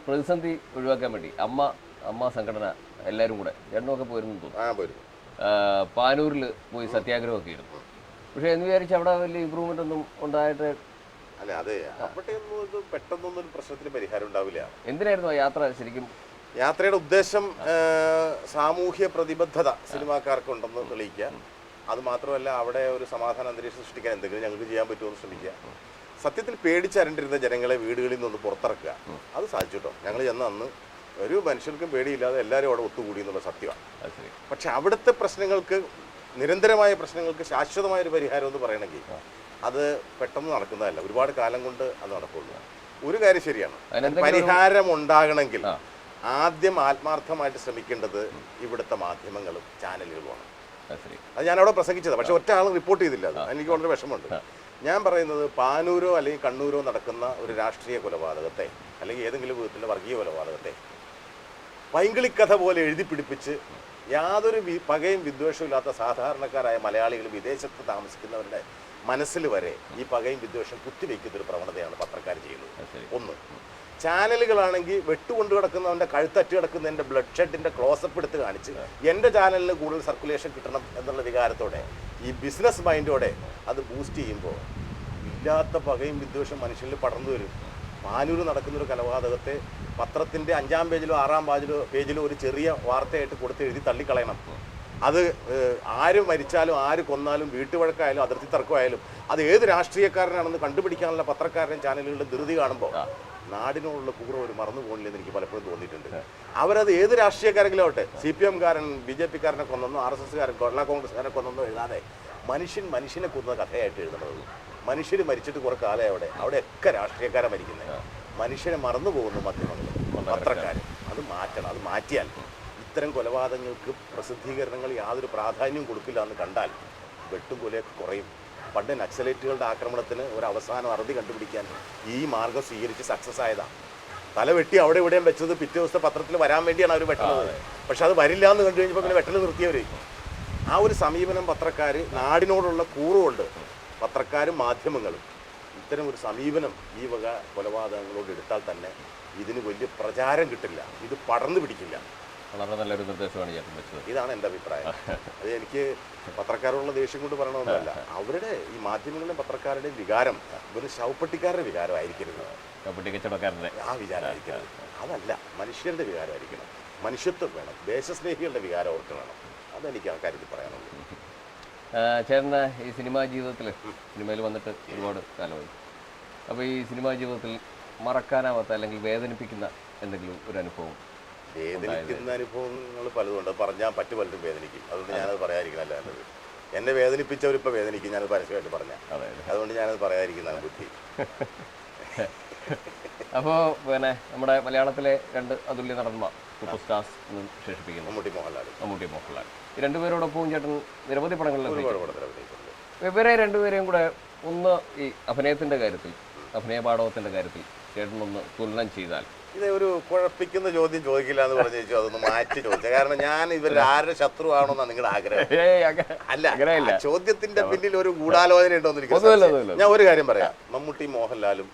പ്രതിസന്ധി ഒഴിവാക്കാൻ വേണ്ടി അമ്മ സംഘടന എല്ലാവരും കൂടെ രണ്ടുമൊക്കെ പോയിരുന്നു തോന്നുന്നു. പാനൂരിൽ പോയി സത്യാഗ്രഹമൊക്കെ ആയിരുന്നു. പക്ഷെ എന്ന് വിചാരിച്ച് അവിടെ വലിയ ഇമ്പ്രൂവ്മെന്റ് ഒന്നും ഉണ്ടായിട്ട് അല്ല, അതെ, അവിടെയൊന്നും ഇത് പെട്ടെന്നൊന്നും ഒരു പ്രശ്നത്തിന് പരിഹാരം ഉണ്ടാവില്ല. എന്തിനായിരുന്നു ആ യാത്ര ശരിക്കും? യാത്രയുടെ ഉദ്ദേശം സാമൂഹ്യ പ്രതിബദ്ധത സിനിമാക്കാർക്കുണ്ടെന്ന് തെളിയിക്കുക. അത് മാത്രമല്ല, അവിടെ ഒരു സമാധാന അന്തരീക്ഷം സൃഷ്ടിക്കാൻ എന്തെങ്കിലും ഞങ്ങൾക്ക് ചെയ്യാൻ പറ്റുമെന്ന് ശ്രമിക്കുക. സത്യത്തിൽ പേടിച്ചരണ്ടിരുന്ന ജനങ്ങളെ വീടുകളിൽ നിന്ന് പുറത്തിറക്കുക. അത് സാധിച്ചിട്ടോ. ഞങ്ങൾ ചെന്ന അന്ന് ഒരു മനുഷ്യർക്കും പേടിയില്ലാതെ എല്ലാവരും അവിടെ ഒത്തുകൂടി എന്നുള്ള സത്യമാണ്. പക്ഷെ അവിടുത്തെ പ്രശ്നങ്ങൾക്ക്, നിരന്തരമായ പ്രശ്നങ്ങൾക്ക് ശാശ്വതമായൊരു പരിഹാരം എന്ന് പറയണമെങ്കിൽ അത് പെട്ടെന്ന് നടക്കുന്നതല്ല, ഒരുപാട് കാലം കൊണ്ട് അത് നടക്കുള്ളൂ. ഒരു കാര്യം ശരിയാണ്, പരിഹാരം ഉണ്ടാകണമെങ്കിൽ ആദ്യം ആത്മാർത്ഥമായിട്ട് ശ്രമിക്കേണ്ടത് ഇവിടുത്തെ മാധ്യമങ്ങളും ചാനലുകളുമാണ്. അത് ഞാനവിടെ പ്രസംഗിച്ചത്. പക്ഷെ ഒറ്റ ആളും റിപ്പോർട്ട് ചെയ്തില്ല. അത് എനിക്ക് വളരെ വിഷമമുണ്ട്. ഞാൻ പറയുന്നത് പനൂരോ അല്ലെങ്കിൽ കണ്ണൂരോ നടക്കുന്ന ഒരു രാഷ്ട്രീയ കൊലപാതകത്തെ അല്ലെങ്കിൽ ഏതെങ്കിലും വിധത്തിലുള്ള വർഗീയ കൊലപാതകത്തെ പൈങ്കിളിക്കഥ പോലെ എഴുതി പിടിപ്പിച്ച് യാതൊരു പകയും വിദ്വേഷവും ഇല്ലാത്ത സാധാരണക്കാരായ മലയാളികൾ വിദേശത്ത് താമസിക്കുന്നവരുടെ മനസ്സിൽ വരെ ഈ പകയും വിദ്വേഷം കുത്തിവെക്കുന്നൊരു പ്രവണതയാണ് പത്രക്കാർ ചെയ്യുന്നത്. ഒന്ന്. ചാനലുകളാണെങ്കിൽ വെട്ടുകൊണ്ട് കിടക്കുന്നവൻ്റെ കഴുത്തറ്റ് കിടക്കുന്നതിൻ്റെ ബ്ലഡ് ഷെഡിൻ്റെ ക്ലോസപ്പ് എടുത്ത് കാണിച്ച് എൻ്റെ ചാനലിന് കൂടുതൽ സർക്കുലേഷൻ കിട്ടണം എന്നുള്ള വികാരത്തോടെ ഈ ബിസിനസ് മൈൻഡോടെ അത് ബൂസ്റ്റ് ചെയ്യുമ്പോൾ ഇല്ലാത്ത പകയും വിദ്വേഷം മനുഷ്യരിൽ പടർന്നു വരും. പാനൂർ നടക്കുന്നൊരു കൊലപാതകത്തെ പത്രത്തിൻ്റെ 5-ാം പേജിലോ 6-ാം പേജിലോ ഒരു ചെറിയ വാർത്തയായിട്ട് കൊടുത്ത് എഴുതി തള്ളിക്കളയണം. അത് ആര് മരിച്ചാലും ആര് കൊന്നാലും വീട്ടുവഴക്കായാലും അതിർത്തി തർക്കമായാലും അത് ഏത് രാഷ്ട്രീയക്കാരനാണെന്ന് കണ്ടുപിടിക്കാനുള്ള പത്രക്കാരുടെയും ചാനലുകളുടെ ധൃതി കാണുമ്പോൾ നാടിനോടുള്ള കൂറ ഒരു മറന്നു പോകണില്ലെന്ന് എനിക്ക് പലപ്പോഴും തോന്നിയിട്ടുണ്ട്. അവരത് ഏത് രാഷ്ട്രീയക്കാരെങ്കിലും ആവട്ടെ, CPM-കാരൻ BJP-കാരനെ കൊന്നൊന്നോ RSS-കാരൻ കേരള കോൺഗ്രസ്സുകാരനെ കൊന്നൊന്നോ എഴുതാതെ മനുഷ്യനെ കൊന്ന കഥയായിട്ട് എഴുതുന്നത്. മനുഷ്യർ മരിച്ചിട്ട് കുറെ കാലം അവിടെയൊക്കെ രാഷ്ട്രീയക്കാരെ മരിക്കുന്നത്. മനുഷ്യനെ മറന്നു പോകുന്നു മാധ്യമങ്ങൾ, പത്രക്കാർ. അത് മാറ്റണം. അത് മാറ്റിയാൽ ഇത്തരം കൊലപാതകങ്ങൾക്ക് പ്രസിദ്ധീകരണങ്ങൾ യാതൊരു പ്രാധാന്യവും കൊടുക്കില്ല എന്ന് കണ്ടാൽ വെട്ടും കൊലയൊക്കെ കുറയും. പണ്ട് നക്സലേറ്റുകളുടെ ആക്രമണത്തിന് ഒരു അവസാനം അറുതി കണ്ടുപിടിക്കാൻ ഈ മാർഗം സ്വീകരിച്ച് സക്സസ് ആയതാണ്. തല വെട്ടി അവിടെ ഇവിടെയും വെച്ചത് പിറ്റേ ദിവസത്തെ പത്രത്തിൽ വരാൻ വേണ്ടിയാണ് അവർ വെട്ടുന്നത്. പക്ഷെ അത് വരില്ല എന്ന് കണ്ടു കഴിഞ്ഞപ്പോൾ പിന്നെ വെട്ടൽ നിർത്തിയവർ. ആ ഒരു സമീപനം പത്രക്കാർ, നാടിനോടുള്ള കൂറുകൊണ്ട് പത്രക്കാരും മാധ്യമങ്ങളും ഇത്തരം ഒരു സമീപനം ഈ വക കൊലപാതകങ്ങളോട് എടുത്താൽ തന്നെ ഇതിന് വലിയ പ്രചാരം കിട്ടില്ല, ഇത് പടർന്നു പിടിക്കില്ല. വളരെ നല്ലൊരു നിർദ്ദേശമാണ് ചേട്ടൻ വെച്ചത്. ഇതാണ് എൻ്റെ അഭിപ്രായം. അത് എനിക്ക് പത്രക്കാരോടുള്ള ദേഷ്യം കൊണ്ട് പറയണമെന്നല്ല, അവരുടെ ഈ മാധ്യമങ്ങളുടെയും പത്രക്കാരുടെയും വികാരം ഒരു ശവപ്പെട്ടിക്കാരുടെ വികാരമായിരിക്കരുത്, ശവപ്പെട്ടി കച്ചവടക്കാരൻ്റെ ആ വിചാരമായിരിക്കരുത്. അതല്ല, മനുഷ്യരുടെ വികാരമായിരിക്കണം. മനുഷ്യത്വം വേണം, ദേശസ്നേഹികളുടെ വികാരം അവർക്ക് വേണം. അതെനിക്ക് ആ കാര്യത്തിൽ പറയാനുള്ളൂ. ചേട്ടൻ്റെ ഈ സിനിമാ ജീവിതത്തിൽ, സിനിമയിൽ വന്നിട്ട് ഒരുപാട് കാലമായി, അപ്പോൾ ഈ സിനിമാ ജീവിതത്തിൽ മറക്കാനാവാത്ത അല്ലെങ്കിൽ വേദനിപ്പിക്കുന്ന എന്തെങ്കിലും ഒരു അനുഭവം? വേദനിക്കുന്ന അനുഭവങ്ങൾ പലതുണ്ട്. പറഞ്ഞാൽ പലരും വേദനിക്കും. അതുകൊണ്ട് ഞാനത് പറയാതിരിക്കണല്ല നല്ലത്. എന്നെ വേദനിപ്പിച്ചവരിപ്പോൾ വേദനിക്കും, ഞാനത് പരസ്യമായിട്ട് പറഞ്ഞാൽ. അതുകൊണ്ട് ഞാനത് പറയാതിരിക്കുന്നതാണ് ബുദ്ധി. അപ്പോൾ പിന്നെ നമ്മുടെ മലയാളത്തിലെ 2 അതുല്യ നടന്മാർ, സൂപ്പർ സ്റ്റാർസ് എന്ന് വിശേഷിപ്പിക്കുന്നു, മമ്മൂട്ടി മോഹൻലാൽ. ഈ രണ്ടുപേരോടൊപ്പവും ചേട്ടൻ നിരവധി പടങ്ങളിൽ ഇവരെ രണ്ടുപേരെയും കൂടെ ഒന്ന് ഈ അഭിനയത്തിൻ്റെ കാര്യത്തിൽ, അഭിനയ പാഠവത്തിൻ്റെ കാര്യത്തിൽ ചേട്ടനൊന്ന് തുലനം ചെയ്താൽ? ഇത് ഒരു കുഴപ്പിക്കുന്ന ചോദ്യം ചോദിക്കില്ല എന്ന് പറഞ്ഞു ചോദിച്ചു. അതൊന്ന് മാറ്റി ചോദിച്ചത്. കാരണം ഞാൻ ഇവർ ആരുടെ ശത്രു ആണോന്നാണ് നിങ്ങളുടെ ആഗ്രഹം. അല്ല, ചോദ്യത്തിന്റെ പിന്നിൽ ഒരു ഗൂഢാലോചന ഉണ്ടോന്ന് എനിക്ക്. ഞാൻ ഒരു കാര്യം പറയാം. മമ്മൂട്ടി മോഹൻലാലും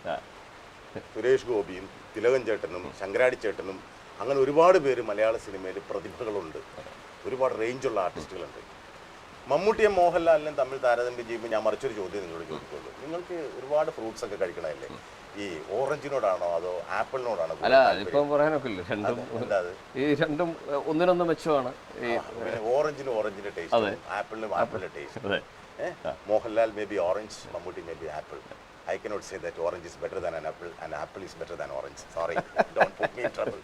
സുരേഷ് ഗോപിയും തിലകൻ ചേട്ടനും ശങ്കരാടി ചേട്ടനും അങ്ങനെ ഒരുപാട് പേര് മലയാള സിനിമയിൽ പ്രതിഭകളുണ്ട്. ഒരുപാട് റേഞ്ചുള്ള ആർട്ടിസ്റ്റുകളുണ്ട്. മമ്മൂട്ടിയും മോഹൻലാലിനും തമ്മിൽ താരതമ്യം ചെയ്യുമ്പോൾ ഞാൻ മറിച്ചൊരു ചോദ്യം നിങ്ങളോട് ചോദിക്കുള്ളൂ. നിങ്ങൾക്ക് ഒരുപാട് ഫ്രൂട്ട്സ് ഒക്കെ കഴിക്കണമല്ലേ? ഈ ഓറഞ്ചിനോടാണോ അതോ ആപ്പിളിനോടാണോ? അല്ല, അതിപ്പം പറയാനൊക്കെ ഇല്ല. രണ്ടും ഒന്നിനൊന്നും മെച്ചമാണ്. ഓറഞ്ചിന്റെ ടേസ്റ്റ്, ആപ്പിളിന്റെ taste. Mohanlal may be orange, Mammootty may be apple. I cannot say that orange is better than an apple is better than orange. Sorry, don't put me in trouble.